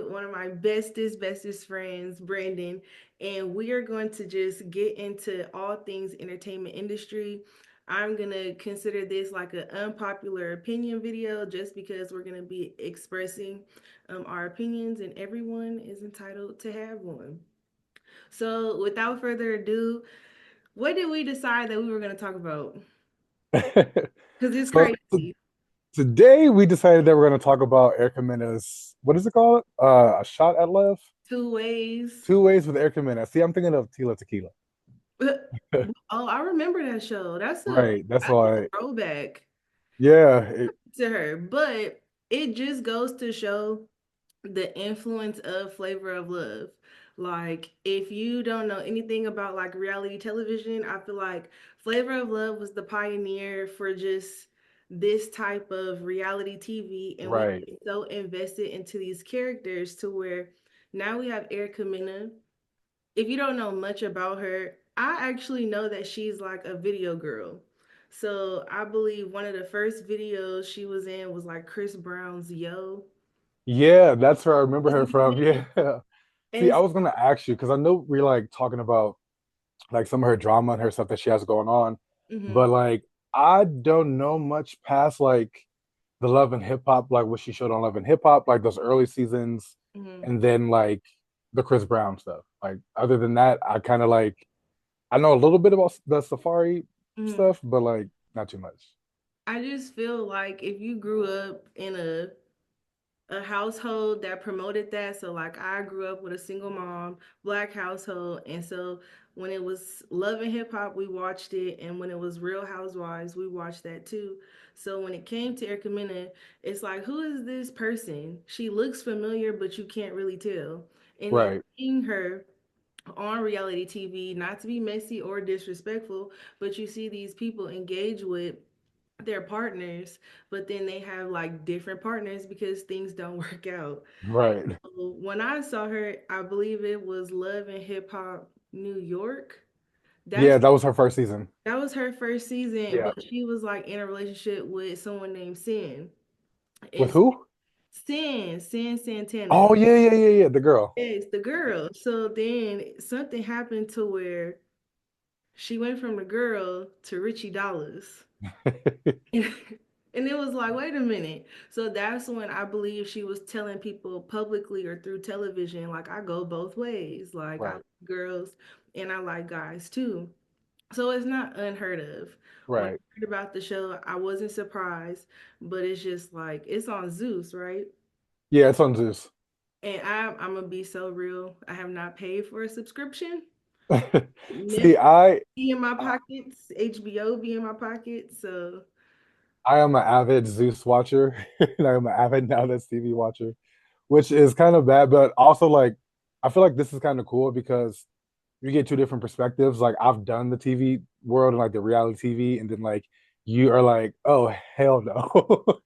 with one of my bestest friends, Brandon, and we are going to just get into all things entertainment industry. I'm gonna consider this like an unpopular opinion video just because we're gonna be expressing our opinions, and everyone is entitled to have one. So, without further ado, what did we decide that we were gonna talk about? Because it's So crazy. today we decided that we're going to talk about Erica Mena's, what is it called? A Shot at Love? Two ways. Two Ways with Erica Mena. See, I'm thinking of Tila Tequila. Oh, I remember that show. Right. That's That's a why. throwback Yeah. to her. But it just goes to show the influence of Flavor of Love. Like, if you don't know anything about like reality television, I feel like Flavor of Love was the pioneer for just this type of reality TV, and we Right. get so invested into these characters to where now we have Erica Mena. If you don't know much about her, I actually know that she's like a video girl. So I believe one of the first videos she was in was like Chris Brown's Yo. Yeah, that's where I remember Was her from. it? Yeah. See, And I was going to ask you because I know we're like talking about like some of her drama and her stuff that she has going on, mhm, but like I don't know much past like the Love and Hip Hop, like what she showed on Love and Hip Hop, like those early seasons, mhm, and then like the Chris Brown stuff. Like other than that, I kind of like I know a little bit about the Safari mhm. stuff, but like not too much. I just feel like if you grew up in a household that promoted that. So like I grew up with a single mom, black household, and so when it was Love and Hip Hop, we watched it, and when it was Real Housewives, we watched that too. So when it came to Erica Mena, it's like, who is this person? She looks familiar, but you can't really tell. And then Right, seeing her on reality TV, not to be messy or disrespectful, but you see these people engage with their partners, but then they have like different partners because things don't work out. right. So when I saw her, I believe it was Love and Hip Hop New York. That's Yeah, that was her first season. that was her first season, Yeah. but she was like in a relationship with someone named Sin. With And who? Sin Santana. Oh yeah, yeah, yeah, yeah. The girl. Yes, the girl. So then something happened to where she went from the girl to Richie Dollars. And it was like, wait a minute. So that's when I believe she was telling people publicly or through television, like, I go both ways. Like, I Right, like girls and I like guys too. So it's not unheard of. When I right. heard about the show, I wasn't surprised, but it's just like, it's on Zeus, right? Yeah, it's on Zeus. And I'm going to be so real. I have not paid for a subscription. See, Netflix be in my I pockets, HBO be in my pockets. So I am an avid Zeus watcher, and I am an avid Now That's TV watcher, which is kind of bad, but also like I feel like this is kind of cool because you get two different perspectives. Like I've done the TV world and like the reality TV, and then like you are like, oh hell no.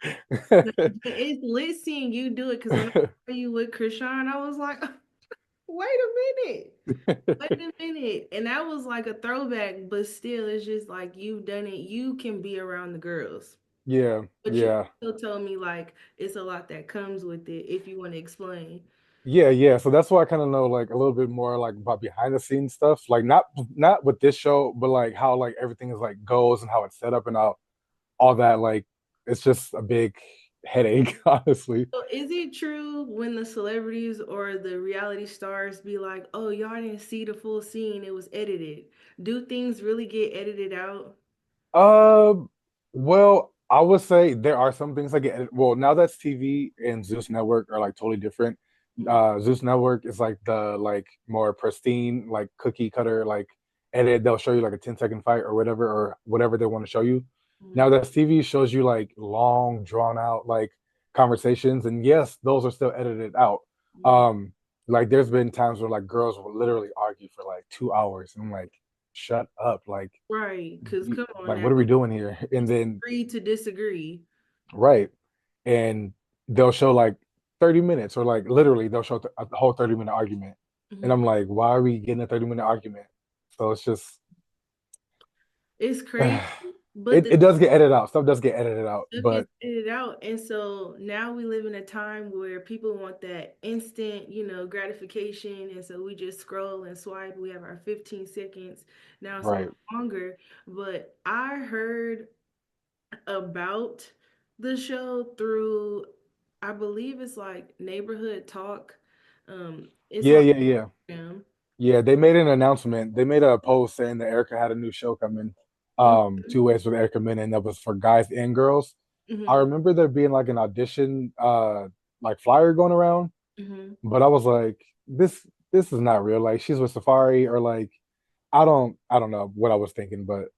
it's lit seeing you do it because when I saw you with Krishan, I was like, wait a minute, wait a minute. And that was like a throwback, but still, it's just like you've done it. You can be around the girls. Yeah, But you yeah. still told me like it's a lot that comes with it if you want to explain. Yeah, yeah. So that's why I kind of know like a little bit more like about behind the scenes stuff. Like not with this show, but like how like everything is like goes and how it's set up and all that. Like it's just a big headache, honestly. So is it true when the celebrities or the reality stars be like, oh, y'all didn't see the full scene, it was edited? Do things really get edited out? Um, well, I would say there are some things like well, now that's TV and Zeus Network are like totally different. Zeus Network is like the like more pristine, like cookie cutter, like edit. They'll show you like a 10-second fight or whatever they want to show you. Now Mhm. that's TV shows you like long, drawn out like conversations, and yes, those are still edited out. Mhm. Um, like there's been times where like girls will literally argue for like 2 hours, and I'm like, shut up, Right, because come on like now, what are we doing here? And it's then free to disagree. right, and they'll show like 30 minutes or like literally they'll show a whole 30-minute argument, and Mhm. I'm like, why are we getting a 30-minute argument? So it's just It's crazy But it does get edited out. Stuff does get edited out, stuff but gets edited out. And so now we live in a time where people want that instant, gratification. And so we just scroll and swipe. We have our 15 seconds. Now it's no right. longer. But I heard about the show through, I believe it's like Neighborhood Talk. It's Yeah, on yeah, yeah. Instagram. Yeah, they made an announcement. They made a post saying that Erica had a new show coming, Mhm. 2 ways with Erica Mena, and that was for guys and girls. I Mhm. remember there being like an audition, like flyer going around, Mhm. but I was like, this is not real. Like she's with Safari, or like I don't know what I was thinking, but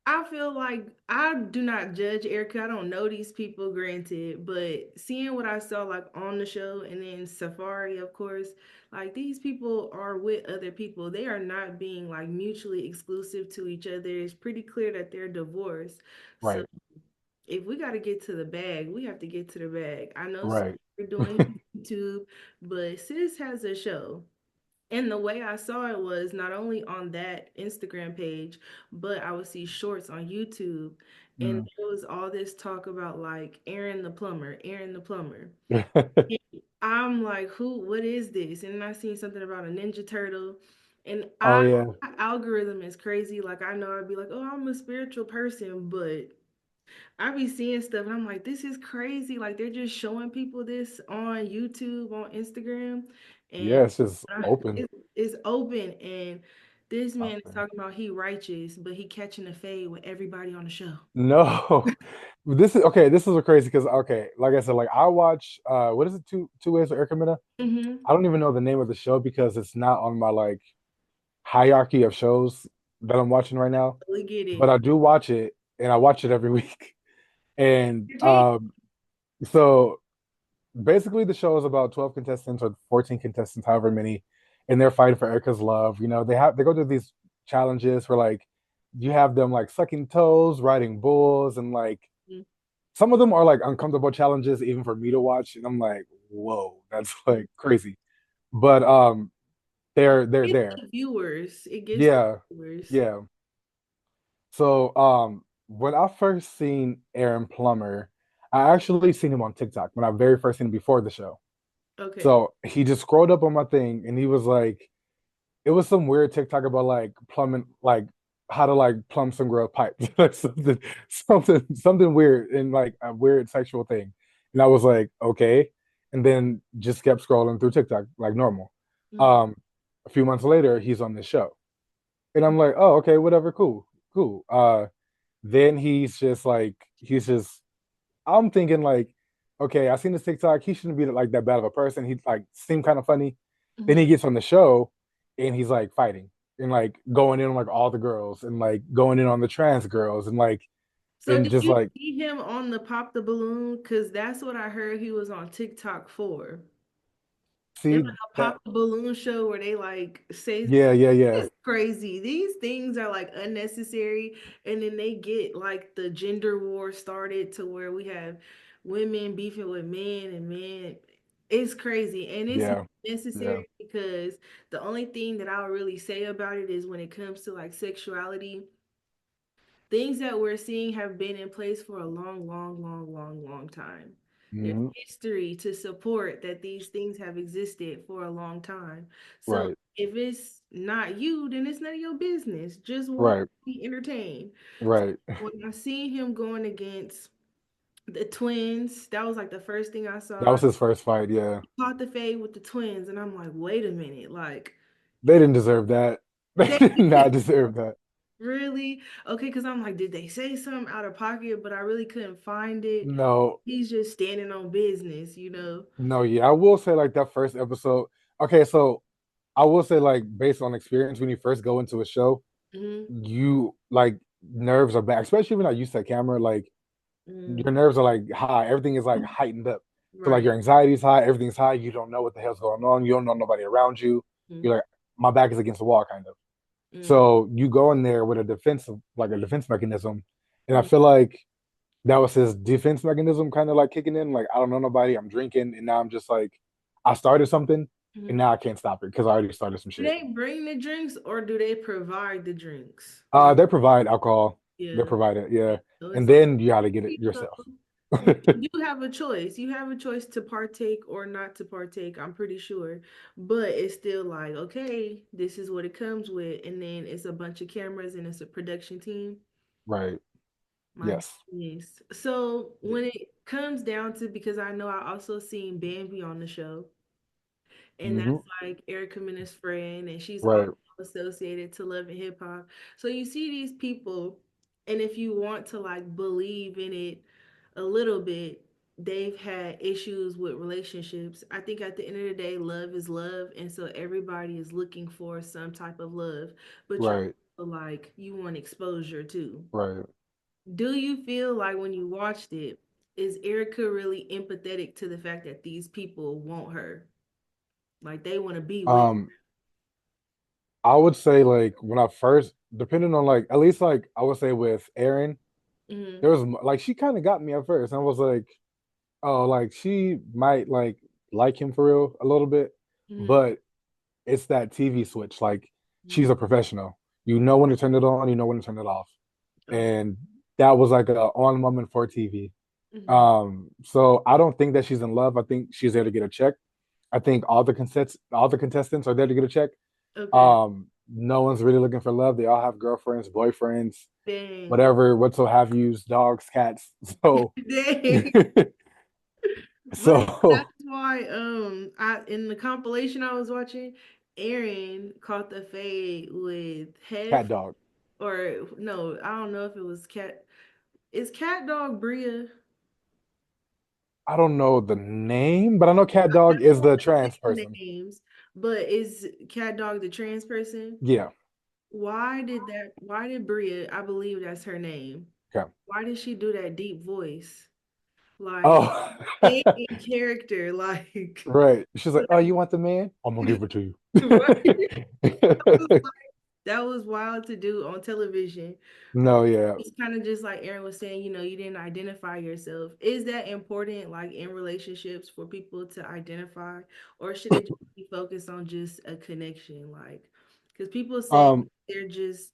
I feel like I do not judge Erica. I don't know these people, granted, but seeing what I saw like on the show and then Safari, of course, like these people are with other people. They are not being like mutually exclusive to each other. It's pretty clear that they're divorced. So right, if we got to get to the bag, we have to get to the bag. I know sis right. are doing YouTube, but sis has a show. And the way I saw it was not only on that Instagram page, but I would see shorts on YouTube. And Mm. there was all this talk about like Aaron the plumber, Aaron the plumber. And I'm like, what is this? And then I seen something about a Ninja Turtle. And Oh I yeah, my algorithm is crazy. Like I know I'd be like, oh, I'm a spiritual person, but I be seeing stuff and I'm like, this is crazy. Like they're just showing people this on YouTube, on Instagram, yeah. and It's just open. it's open. And this man is Okay. talking about he righteous, but he catching a fade with everybody on the show. No, this is okay. This is a crazy because okay, like I said, like I watch what is it, two ways with Erica Mena? Mm-hmm. I don't even know the name of the show because it's not on my like hierarchy of shows that I'm watching right now. We get But it. I do watch it, and I watch it every week. And Entertain. so basically, the show is about 12 contestants or 14 contestants, however many, and they're fighting for Erica's love. You know, they go through these challenges where like you have them like sucking toes, riding bulls, and like some of them are like uncomfortable challenges even for me to watch, and I'm like, whoa, that's like crazy. But they're It's there. the viewers. It gets the Yeah, viewers. yeah. So when I first seen Aaron Plummer, I actually seen him on TikTok when I very first seen him before the show. Okay. So he just scrolled up on my thing and he was like, it was some weird TikTok about like plumbing, like how to like plumb some girl pipes, like something weird and like a weird sexual thing. And I was like, okay. And then just kept scrolling through TikTok like normal. Mhm. Um, a few months later, he's on this show. And I'm like, oh, okay, whatever, cool, cool. Then he's just I'm thinking like, okay, I seen this TikTok. He shouldn't be like that bad of a person. He like seemed kind of funny. Then Mhm. he gets on the show and he's like fighting and like going in on like all the girls and like going in on the trans girls and like So and did just you like see him on the Pop the Balloon? Because that's what I heard he was on TikTok for. It's see like a that pop the balloon show where they like say yeah, yeah, yeah, it's crazy. These things are like unnecessary, and then they get like the gender war started to where we have women beefing with men and men. It's crazy, and it's yeah, yeah. necessary because the only thing that I'll really say about it is when it comes to like sexuality, things that we're seeing have been in place for a long, long, long, long, long time. There's Hmm. history to support that these things have existed for a long time. So Right, if it's not you, then it's none of your business. Just watch, right, be entertained. So right. when I seen him going against the twins, that was like the first thing I That saw. was his first fight. Yeah, He caught the fade with the twins, and I'm like, wait a minute, like they didn't deserve that. They they did not deserve that. really? Okay, because I'm like, did they say something out of pocket? But I really couldn't find it. No, He's just standing on business, you know? no, yeah, I will say like that first episode. Okay, so I will say like based on experience, when you first go into a show, Hmm. you like nerves are back, especially when I used to camera. Like Mm. your nerves are like high, everything is like heightened up. So like Right. your anxiety is high, everything's high. You don't know what the hell's going on. You don't know nobody around you. Mm. You're like my back is against the wall, kind of. Mm. So you go in there with a defensive, like a defense mechanism, and I Mm. feel like that was his defense mechanism, kind of like kicking in. Like I don't know nobody, I'm drinking, and now I'm just like I started something, and Mm. now I can't stop it because I already started some Do shit. they bring the drinks or do they provide the drinks? Like, They provide alcohol. They're Yeah. provided, yeah. So And it's like, then you got to get it you know, yourself. you do have a choice. You have a choice to partake or not to partake, I'm pretty sure. But it's still like, okay, this is what it comes with. And then it's a bunch of cameras and it's a production team. Right. My Yes. goodness. So Yeah. when it comes down to, because I know I also seen Bambi on the show, and Hmm. that's like Erica Mena's friend, and she's also Right. associated to Love and Hip Hop. So you see these people, and if you want to like believe in it a little bit, they've had issues with relationships. I think at the end of the day, love is love, and so everybody is looking for some type of love, but you're Right. also like you want exposure too. Right. Do you feel like when you watched it, is Erica really empathetic to the fact that these people want her? Like they want to be with. Um, I would say like when I first, depending on like at least like I would say with Erin, Hmm. there was like she kind of got me at first. And I was like, oh, like she might like him for real a little bit, Hmm. but it's that TV switch. Like she's Hmm. a professional. You know when to turn it on, you know when to turn it off. Okay. And that was like a on moment for TV. Hmm. So I don't think that she's in love. I think she's there to get a check. I think all the contestants are there to get a check. Okay. No one's really looking for love. They all have girlfriends, boyfriends, Dang. whatever, what so have yous, dogs, cats. So, Dang. But so that's why I in the compilation I was watching, Aaron caught the fade with cat Hef, dog. or no, I don't know if it was Cat. Is Cat Dog Bria? I don't know the name, but I know cat I dog is don't the want to trans say person. names, but is Cat Dog the trans person? Yeah. Why did Bria, I believe that's her name. Okay. Why did she do that deep voice? Like Oh, stay in character, like right. She's like, oh, you want the man? I'm gonna give it to right? you. That was wild to do on television. No, yeah. It's kind of just like Aaron was saying, you didn't identify yourself. Is that important, like in relationships, for people to identify, or should it just be focused on just a connection? Like, because people say Um, they're just,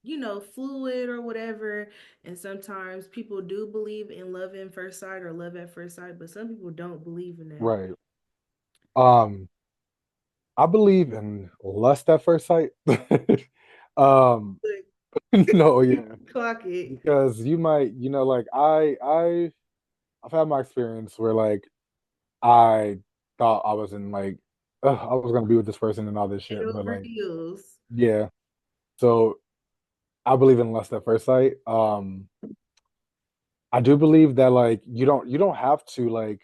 fluid or whatever, and sometimes people do believe in love at first sight or love at first sight, but some people don't believe in that. right. Um, I believe in lust at first sight. Um, no, yeah, Clock it. because you might, like I've had my experience where like I thought I was in like I was gonna be with this person and all this Head shit, but over like heels. yeah. So I believe in lust at first sight. I do believe that like you don't have to like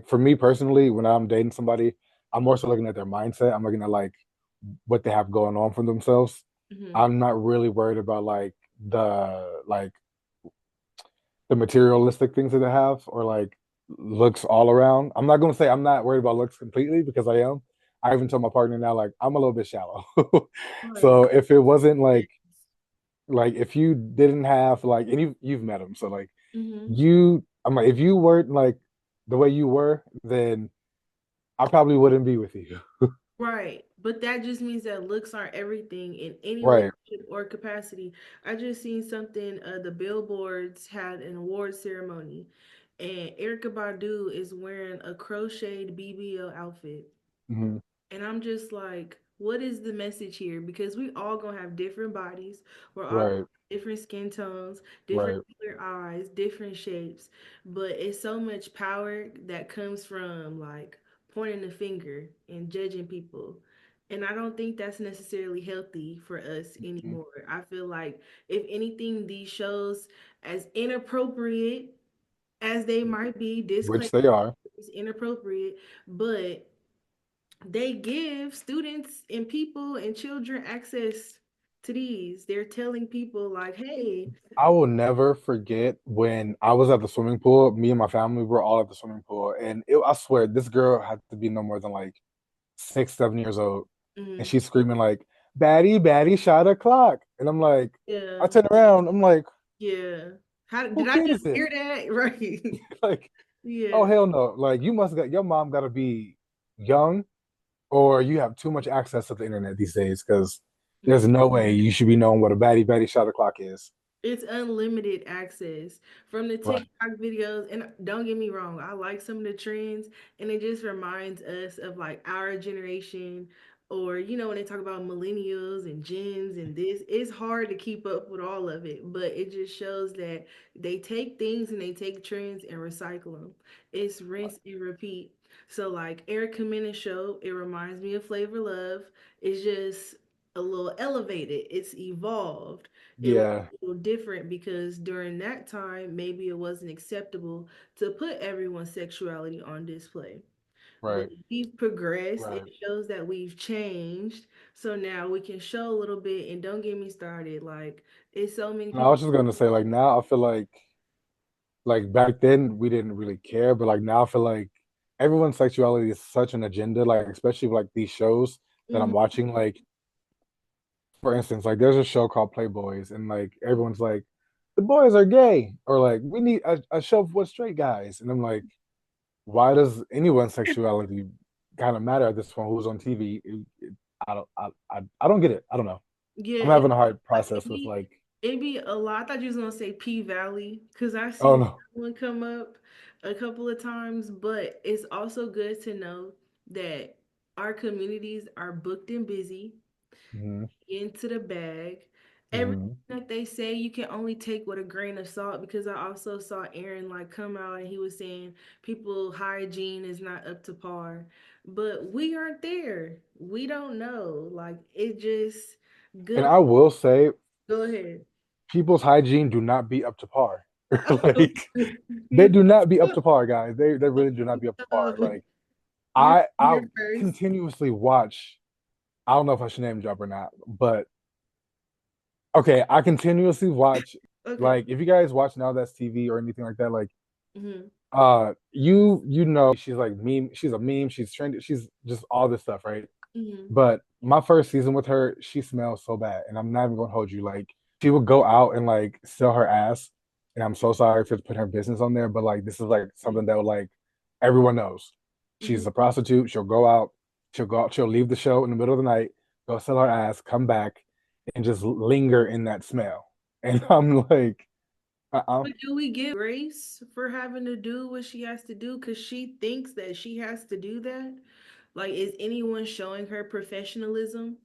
for me personally, when I'm dating somebody, I'm more so looking at their mindset. I'm looking at like what they have going on for themselves. Hmm. I'm not really worried about like the materialistic things that they have or like looks all around. I'm not gonna say I'm not worried about looks completely because I am. I even told my partner now like I'm a little bit shallow. Right. So if it wasn't like if you didn't have like and you've met him, so like Hmm. I'm like if you weren't like the way you were, then I probably wouldn't be with you. Right. But that just means that looks aren't everything in any Right. relationship or capacity. I just seen something, the billboards had an award ceremony, and Erica Badu is wearing a crocheted BBL outfit. Hmm. And I'm just like, what is the message here? Because we all gonna have different bodies. We're all gonna Right. have different skin tones, different Right. color eyes, different shapes. But it's so much power that comes from like pointing the finger and judging people. And I don't think that's necessarily healthy for us Mhm. anymore. I feel like if anything, these shows, as inappropriate as they might be, disclaimer Which they are. is inappropriate, but they give students and people and children access to these. They're telling people like, hey, I will never forget when I was at the swimming pool. Me and my family were all at the swimming pool, and I swear this girl had to be no more than like 6, 7 years old, and mm, she's screaming like "Batty, Batty, shot o'clock," and I'm like, I yeah, turn around, I'm like, yeah. How who did I kid is just this? hear that? Right. Like, oh Yeah. hell no! Like you must got your mom got to be young, or you have too much access to the internet these days, because there's Mm. no way you should be knowing what a Batty, Batty, shot o'clock is. It's unlimited access from the Right. TikTok videos. And don't get me wrong, I like some of the trends, and it just reminds us of like our generation. Or, when they talk about millennials and gens and this, it's hard to keep up with all of it, but it just shows that they take things and they take trends and recycle them. It's rinse and repeat. So, like Erica Mena show, it reminds me of Flavor Love. It's just a little elevated, it's evolved. It looks Yeah. a little different because during that time, maybe it wasn't acceptable to put everyone's sexuality on display. But Right. we've progressed. It Right. shows that we've changed. So now we can show a little bit. And don't get me started. Like, it's so many And I people. was just gonna say, like now I feel like back then we didn't really care, but like now I feel like everyone's sexuality is such an agenda, like especially with, like these shows that I'm Mhm. watching. Like for instance, like there's a show called Playboys, and like everyone's like, the boys are gay, or like we need a show with straight guys. And I'm like, why does anyone's sexuality kind of matter at this point? Who's on TV? I don't get it. I don't know. Yeah, I'm having a hard like process with like, it'd be a lot. I thought you was gonna say P Valley because I oh seen no. that one come up a couple of times. But it's also good to know that our communities are booked and busy, Hmm. into the bag. Everything Hmm. that they say you can only take with a grain of salt, because I also saw Aaron like come out and he was saying people hygiene is not up to par. But we aren't there. We don't know. Like, it just And good. I will say, Go ahead. people's hygiene do not be up to par. Like they do not be up to par, guys. They really do not be up to par. Like You're I here first. continuously watch. I don't know if I should name drop or not, but okay, I continuously watch. Okay. Like if you guys watch Now That's TV or anything like that, like Hmm. you know she's like meme. She's a meme. She's trendy. She's just all this stuff, right? Hmm. But my first season with her, she smells so bad, and I'm not even gonna hold you. Like she would go out and like sell her ass, and I'm so sorry for putting her business on there, but like this is like something that would like everyone knows. Hmm. She's a prostitute. She'll go out, she'll leave the show in the middle of the night, go sell her ass, come back, and just linger in that smell. And I'm like, uh-uh. But do we give grace for having to do what she has to do because she thinks that she has to do that? Like, is anyone showing her professionalism?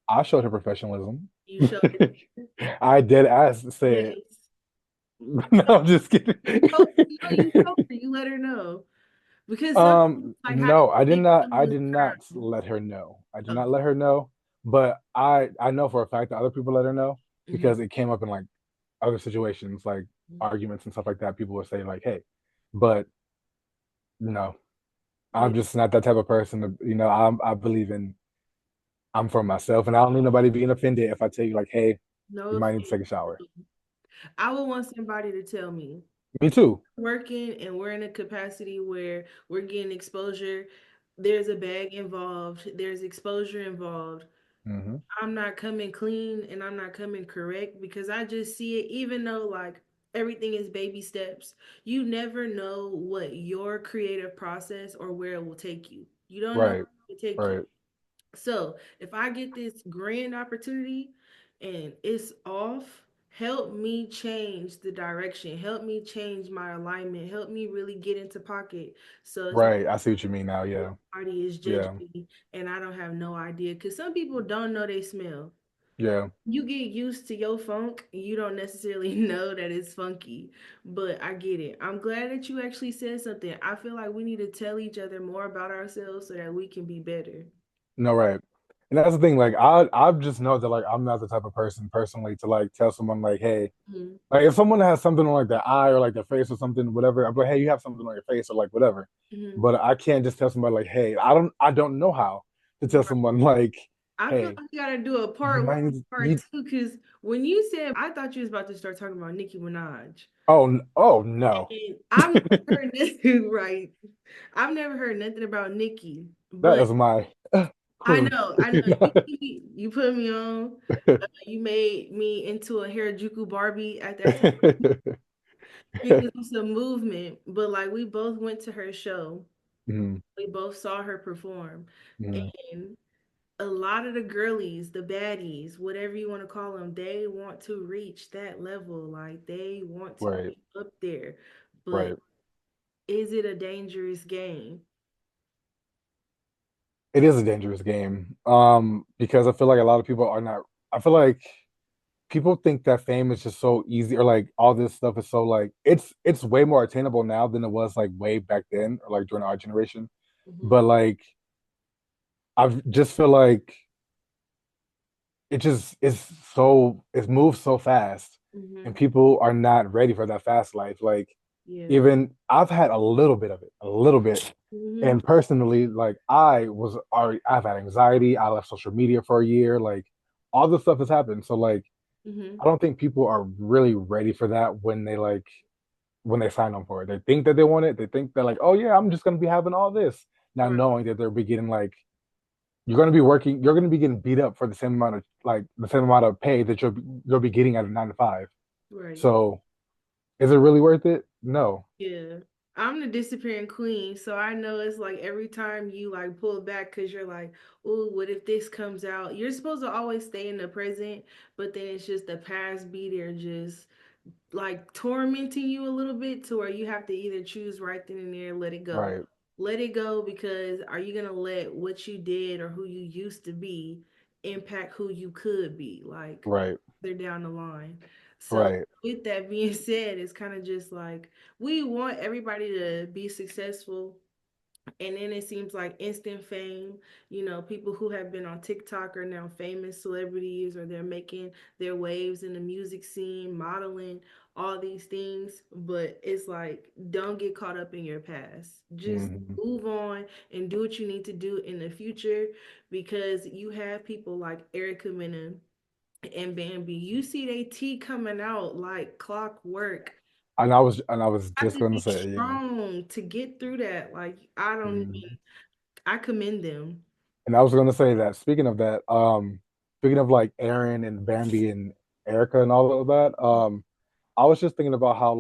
I showed her professionalism. You showed it. I did ask, said, Yes. no, I'm just kidding. Oh, no, you told her. You let her know. Because some people, like, how do No, I you did think not. I someone's did not proud? let her know. I did Okay. not let her know, but I know for a fact that other people let her know Hmm. because it came up in like other situations, like arguments and stuff like that. People would say like, "Hey," but no, Yeah. I'm just not that type of person. I believe in I'm for myself, and I don't need nobody being offended if I tell you like, "Hey, No you might need to offense. take a shower." I would want somebody to tell me. Me too. Working and we're in a capacity where we're getting exposure, there's a bag involved, there's exposure involved. Hmm. I'm not coming clean and I'm not coming correct because I just see it, even though like everything is baby steps, you never know what your creative process or where it will take you. You don't know Right. where it will take you. Right. So if I get this grand opportunity and it's off, help me change the direction, help me change my alignment, help me really get into pocket. So it's not Right. I see what you mean now. Yeah. somebody is judging Yeah. me and I don't have no idea. Because some people don't know they smell. Yeah. You get used to your funk, you don't necessarily know that it's funky. But I get it. I'm glad that you actually said something. I feel like we need to tell each other more about ourselves so that we can be better. No, right. And that's the thing. Like, I just know that like I'm not the type of person personally to like tell someone like, hey, Mhm. like if someone has something on like their eye or like their face or something, whatever. I'm like, hey, you have something on your face or like whatever. Mhm. But I can't just tell somebody like, hey, I don't know how to tell someone like, I feel hey, like you gotta do a you part one, might need, part two, because when you said, I thought you was about to start talking about Nicki Minaj. oh no, And I've never heard this right. I've never heard nothing about Nicki, that but is my queen. I know, you put me on. You made me into a Harajuku Barbie at that time. Because it's a movement, but like we both went to her show. Mhm, We both saw her perform. mhm. And a lot of the girlies, the baddies, whatever you want to call them, they want to reach that level. Like they want to Right, be up there. But right. is it a dangerous game? It is a dangerous game. Because I feel like a lot of people are not. I feel like people think that fame is just so easy, or like all this stuff is so like it's way more attainable now than it was like way back then, or like during our generation. Hmm. But like I just feel like it just is so it moves so fast, and Hmm. people are not ready for that fast life. Like Yeah. even I've had a little bit of it, a little bit. Hmm. And personally, like I've had anxiety. I left social media for a year. Like all this stuff has happened. So like Hmm. I don't think people are really ready for that when they sign on for it. They think that they want it. They think they're like, oh yeah, I'm just gonna be having all this. Now Right. knowing that they're beginning like you're gonna be working, you're gonna be getting beat up for the same amount of like the same amount of pay that you'll be getting at a 9 to 5. Right. So is it really worth it? No. Yeah. I'm the disappearing queen, so I know it's like every time you like pull back because you're like, oh, what if this comes out? You're supposed to always stay in the present, but then it's just the past be there just like tormenting you a little bit to where you have to either choose right then and there, let it go. Right. Let it go because are you gonna let what you did or who you used to be impact who you could be? Like Right. they're down the line. So Right. with that being said, it's kind of just like we want everybody to be successful, and then it seems like instant fame, people who have been on TikTok are now famous celebrities or they're making their waves in the music scene, modeling, all these things. But it's like, don't get caught up in your past. Just Hmm. move on and do what you need to do in the future because you have people like Erica Mena and Bambi. You see they tea coming out like clockwork. And I was Have just to gonna be say, yeah. strong to get through that. Like I don't Mhm. I commend them. And I was gonna say that speaking of that, speaking of like Aaron and Bambi and Erica and all of that, I was just thinking about how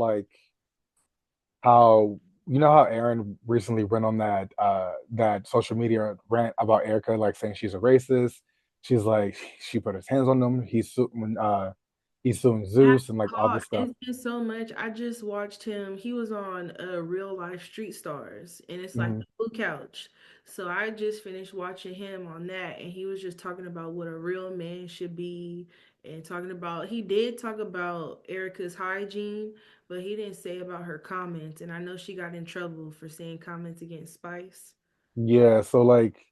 you know how Aaron recently went on that social media rant about Erica, like saying she's a racist. She's like she put his hands on them. He's suing Have Zeus and like all caught. this stuff. It's been so much. I just watched him. He was on Real Life Street Stars, and it's like Hmm. the Blue Couch. So I just finished watching him on that, and he was just talking about what a real man should be, and talking about he did talk about Erica's hygiene, but he didn't say about her comments. And I know she got in trouble for saying comments against Spice. Yeah, so like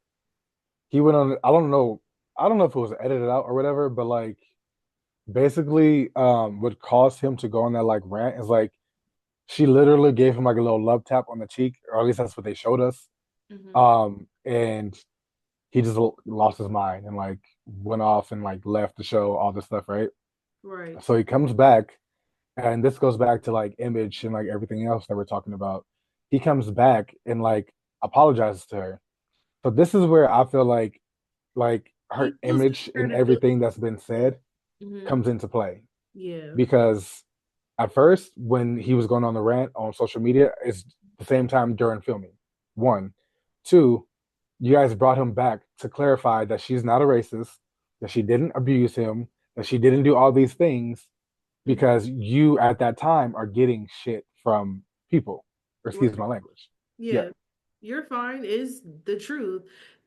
he went on. I don't know if it was edited out or whatever, but like basically, what caused him to go on that like rant is like she literally gave him like a little love tap on the cheek, or at least that's what they showed us. Hmm. And he just lost his mind and like went off and like left the show, all this stuff, right? Right. So he comes back, and this goes back to like image and like everything else that we're talking about. He comes back and like apologizes to her. So this is where I feel like her He loses image and credibility. everything that's been said Hmm. comes into play Yeah. because at first when he was going on the rant on social media, it's the same time during filming. One, two, you guys brought him back to clarify that she's not a racist, that she didn't abuse him, that she didn't do all these things Hmm. because you at that time are getting shit from people. Or excuse my language. Yeah. Yeah, you're fine. Is the truth.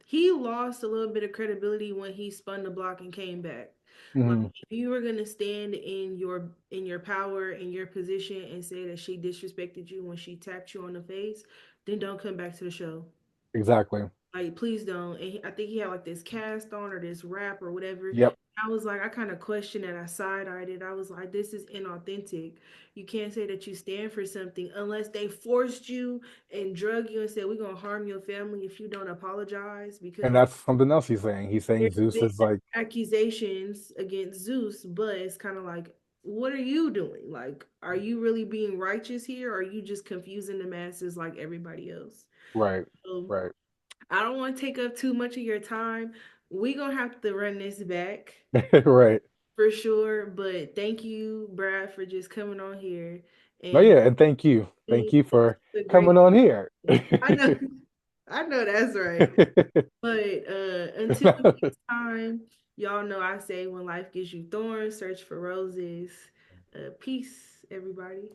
He lost a little bit of credibility when he spun the block and came back. Like Hmm. if you were gonna stand in your power and your position and say that she disrespected you when she tapped you on the face, then don't come back to the show. Exactly. Like, please don't. And I think he had like this cast on or this wrap or whatever. Yep. I was like, I kind of questioned it. I side eyed it. I was like, this is inauthentic. You can't say that you stand for something unless they forced you and drug you and said, we're going to harm your family if you don't apologize. And Because that's something else he's saying. He's saying there's Zeus been is like, accusations against Zeus, but it's kind of like, what are you doing? Like, are you really being righteous here? Or are you just confusing the masses like everybody else? right, So, right, I don't want to take up too much of your time. We gonna have to run this back right. for sure. But thank you, Brad, for just coming on here No, and yeah, and thank you. Thank being you for a great. coming on here. I know. I know that's right. But until next time, y'all know I say when life gives you thorns, search for roses. Peace, everybody.